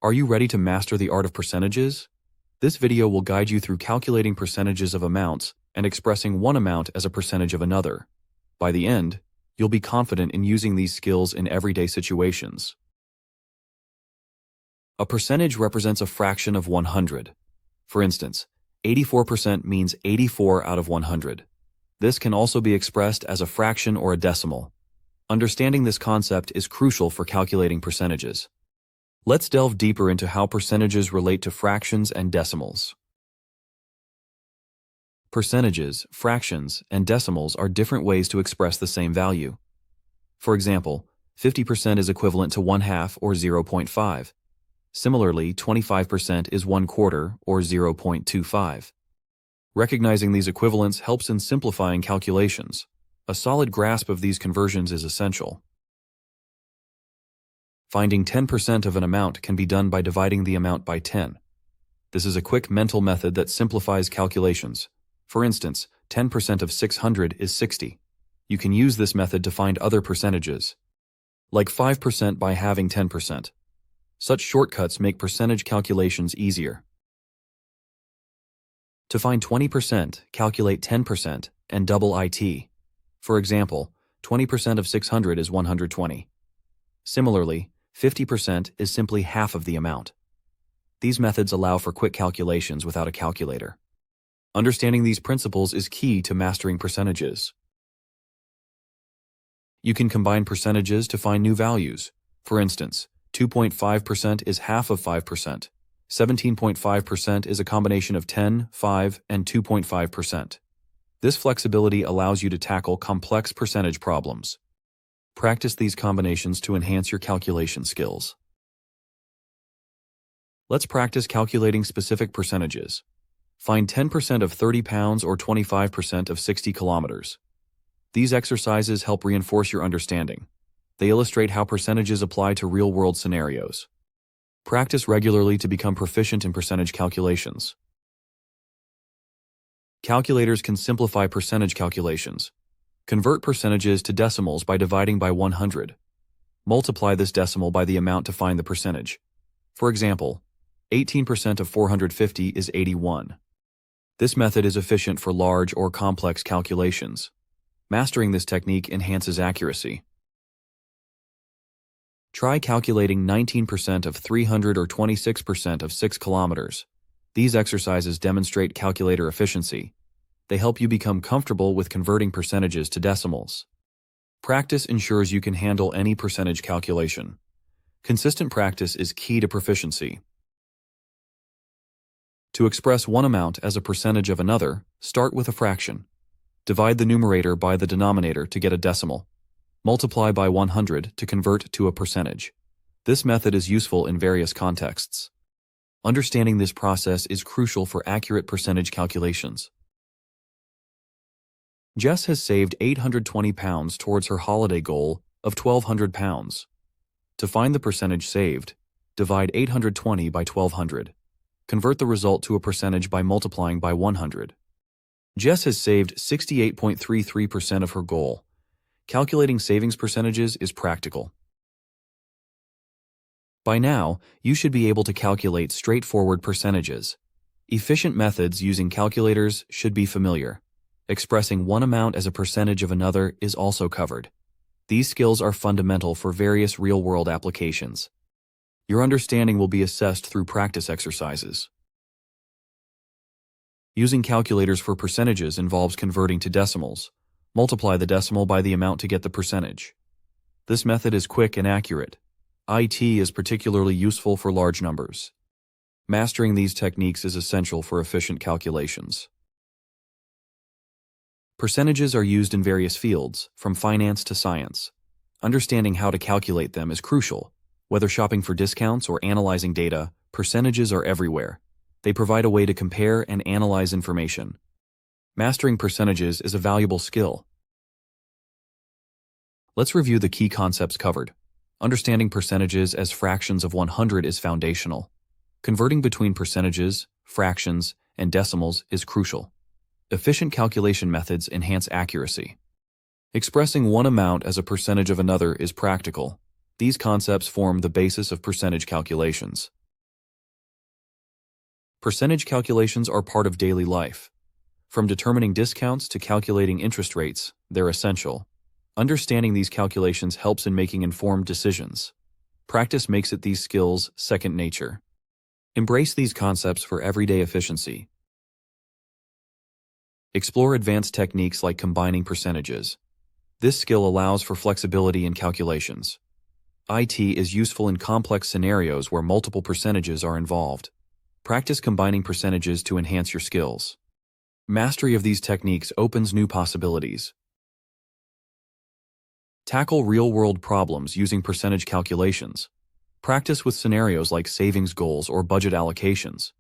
Are you ready to master the art of percentages? This video will guide you through calculating percentages of amounts and expressing one amount as a percentage of another. By the end, you'll be confident in using these skills in everyday situations. A percentage represents a fraction of 100. For instance, 84% means 84 out of 100. This can also be expressed as a fraction or a decimal. Understanding this concept is crucial for calculating percentages. Let's delve deeper into how percentages relate to fractions and decimals. Percentages, fractions, and decimals are different ways to express the same value. For example, 50% is equivalent to 1/2 or 0.5. Similarly, 25% is 1/4 or 0.25. Recognizing these equivalents helps in simplifying calculations. A solid grasp of these conversions is essential. Finding 10% of an amount can be done by dividing the amount by 10. This is a quick mental method that simplifies calculations. For instance, 10% of 600 is 60. You can use this method to find other percentages, like 5% by halving 10%. Such shortcuts make percentage calculations easier. To find 20%, calculate 10% and double it. For example, 20% of 600 is 120. Similarly, 50% is simply half of the amount. These methods allow for quick calculations without a calculator. Understanding these principles is key to mastering percentages. You can combine percentages to find new values. For instance, 2.5% is half of 5%. 17.5% is a combination of 10, 5, and 2.5%. This flexibility allows you to tackle complex percentage problems. Practice these combinations to enhance your calculation skills. Let's practice calculating specific percentages. Find 10% of 30 pounds or 25% of 60 kilometers. These exercises help reinforce your understanding. They illustrate how percentages apply to real-world scenarios. Practice regularly to become proficient in percentage calculations. Calculators can simplify percentage calculations. Convert percentages to decimals by dividing by 100. Multiply this decimal by the amount to find the percentage. For example, 18% of 450 is 81. This method is efficient for large or complex calculations. Mastering this technique enhances accuracy. Try calculating 19% of 300 or 26% of 6 kilometers. These exercises demonstrate calculator efficiency. They help you become comfortable with converting percentages to decimals. Practice ensures you can handle any percentage calculation. Consistent practice is key to proficiency. To express one amount as a percentage of another, start with a fraction. Divide the numerator by the denominator to get a decimal. Multiply by 100 to convert to a percentage. This method is useful in various contexts. Understanding this process is crucial for accurate percentage calculations. Jess has saved £820 towards her holiday goal of £1,200. To find the percentage saved, divide 820 by 1,200. Convert the result to a percentage by multiplying by 100. Jess has saved 68.33% of her goal. Calculating savings percentages is practical. By now, you should be able to calculate straightforward percentages. Efficient methods using calculators should be familiar. Expressing one amount as a percentage of another is also covered. These skills are fundamental for various real-world applications. Your understanding will be assessed through practice exercises. Using calculators for percentages involves converting to decimals. Multiply the decimal by the amount to get the percentage. This method is quick and accurate. IT is particularly useful for large numbers. Mastering these techniques is essential for efficient calculations. Percentages are used in various fields, from finance to science. Understanding how to calculate them is crucial. Whether shopping for discounts or analyzing data, percentages are everywhere. They provide a way to compare and analyze information. Mastering percentages is a valuable skill. Let's review the key concepts covered. Understanding percentages as fractions of 100 is foundational. Converting between percentages, fractions, and decimals is crucial. Efficient calculation methods enhance accuracy. Expressing one amount as a percentage of another is practical. These concepts form the basis of percentage calculations. Percentage calculations are part of daily life. From determining discounts to calculating interest rates, they're essential. Understanding these calculations helps in making informed decisions. Practice makes these skills second nature. Embrace these concepts for everyday efficiency. Explore advanced techniques like combining percentages. This skill allows for flexibility in calculations. IT is useful in complex scenarios where multiple percentages are involved. Practice combining percentages to enhance your skills. Mastery of these techniques opens new possibilities. Tackle real-world problems using percentage calculations. Practice with scenarios like savings goals or budget allocations.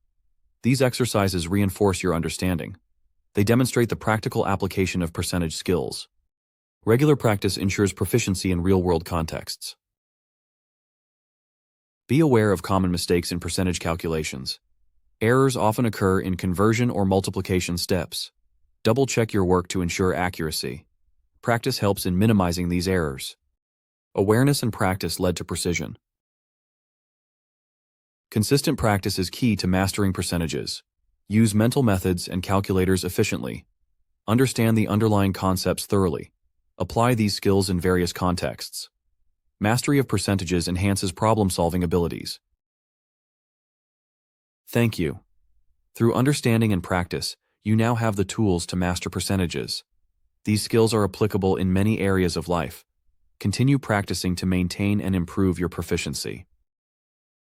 These exercises reinforce your understanding. They demonstrate the practical application of percentage skills. Regular practice ensures proficiency in real-world contexts. Be aware of common mistakes in percentage calculations. Errors often occur in conversion or multiplication steps. Double-check your work to ensure accuracy. Practice helps in minimizing these errors. Awareness and practice led to precision. Consistent practice is key to mastering percentages. Use mental methods and calculators efficiently. Understand the underlying concepts thoroughly. Apply these skills in various contexts. Mastery of percentages enhances problem-solving abilities. Thank you. Through understanding and practice, you now have the tools to master percentages. These skills are applicable in many areas of life. Continue practicing to maintain and improve your proficiency.